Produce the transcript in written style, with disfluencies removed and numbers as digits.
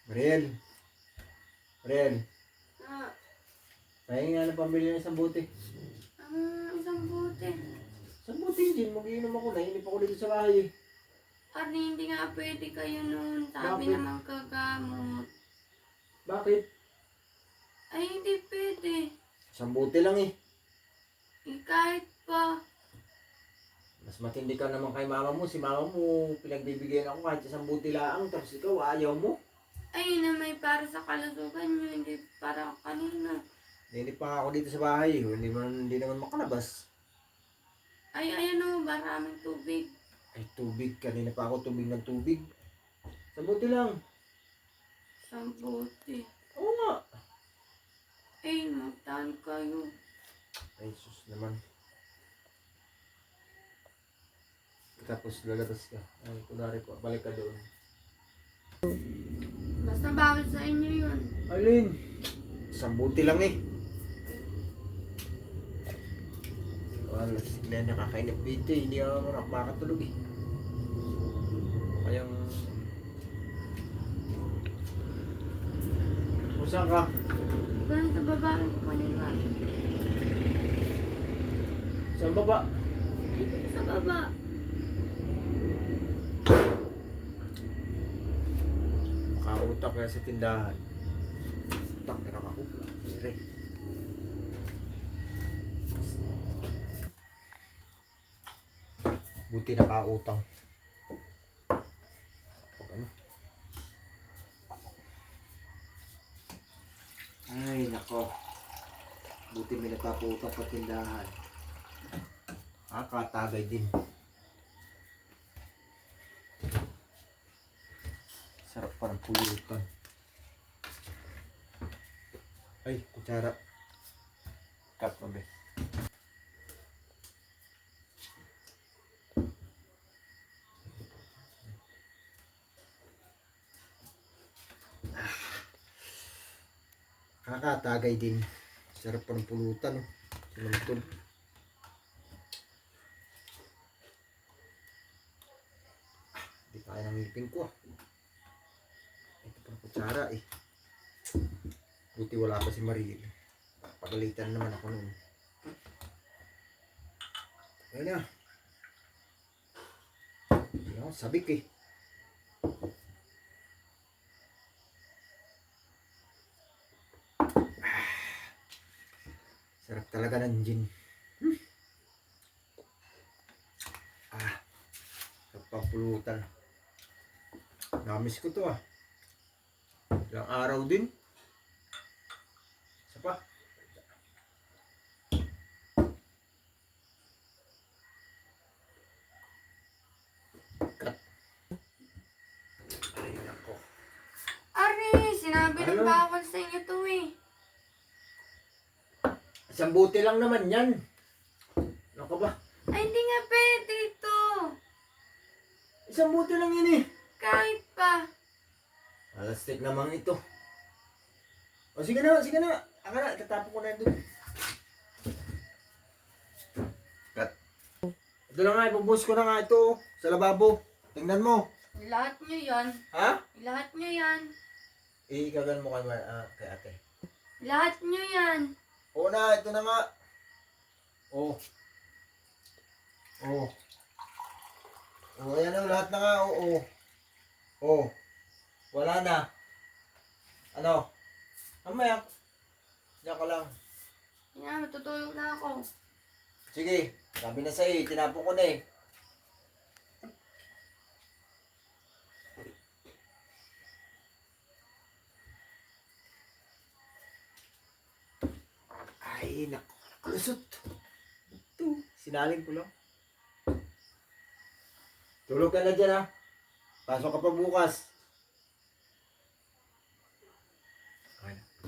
Mariel. Mariel. Ah, Pahingi nga ng pambili ng isang bote. isang bote. Isang bote din. Mag-iinom ako. Nainip ako dito sa bahay. Ari, hindi nga pwede kayo noon. Sabi Bakit? naman kagamot. Bakit? Ay, hindi pwede. Isang bote lang eh. Kahit pa. Mas matindi ka naman kay mama mo. Si mama mo, pinagbibigyan ako kahit isang bote lang. Tapos ikaw, ayaw mo. Ay, na may para sa kalusugan nyo. Hindi para kanina. Nainip pa nga ako dito sa bahay. Hindi naman makalabas. Ay, ayan o. Maraming tubig. Ay, tubig. Kanina pa ako tubig ng tubig. Isang bote lang. Isang bote. Oo nga. Ay, magtaan kayo. Ay, sus naman. Tapos lalabas ka. Ay, kunwari ko, balik ka doon. Basta bawal sa inyo yun. Alin? Isang buti lang eh. Wala, si Glenn nakakainip dito eh. Hindi ako makakatulog eh. Kayang... Kung saan ka? Ganun sa baba ko kanina. Saan baba? Dito sa baba. Makautak kaya sa tindahan. Tak, nakakupla. Dire. Buti nakautang. Ano? Ay, nako. Buti may nagpapautang sa tindahan. Katagay din. Sarap pa ng pulutan. Ay, kutsara. Cut mo be. Kakatagay din. Sarap pa ng pulutan. Sinulutol. Hindi kaya ng ngipin ko. Ito pa ng kutsara eh. Buti wala pa si Mariel. Pagalitan naman ako nun. Ayun na. Ayun, sabik eh. Sarap talaga ng gin. Sarap pang pulutan. Namiss ko to ah. Ilang araw din. Isa pa. Cut. Ay, nako. Ari, sinabi ng Ano? bawal sa inyo to eh. Isang buti lang naman yan. Ano ka ba? Ay, hindi nga pwede ito. Isang buti lang yan eh. Kahit pa. Alastik naman ito. O sige na, sige na. Aka na, tatapon ko na doon. Cut. Ito na nga, ibubuhos ko na nga ito sa lababo. Tingnan mo. Lahat nyo yan. Ha? Lahat nyo yan. Ikagan mo kay ate. Lahat nyo yan. Oo na, ito na nga. Oo. Oo. Oo, ayan na, lahat na nga. Oo. Oo. Wala na. Ano? Mamaya. Diyan ka lang. Yan, matutulog na ako. Sige, sabi na sa'yo, tinapon ko na eh. Ay, naku, nakalusot. Ito, sinaling ko lang. Tulog ka na dyan ha. Pasok ka pa bukas.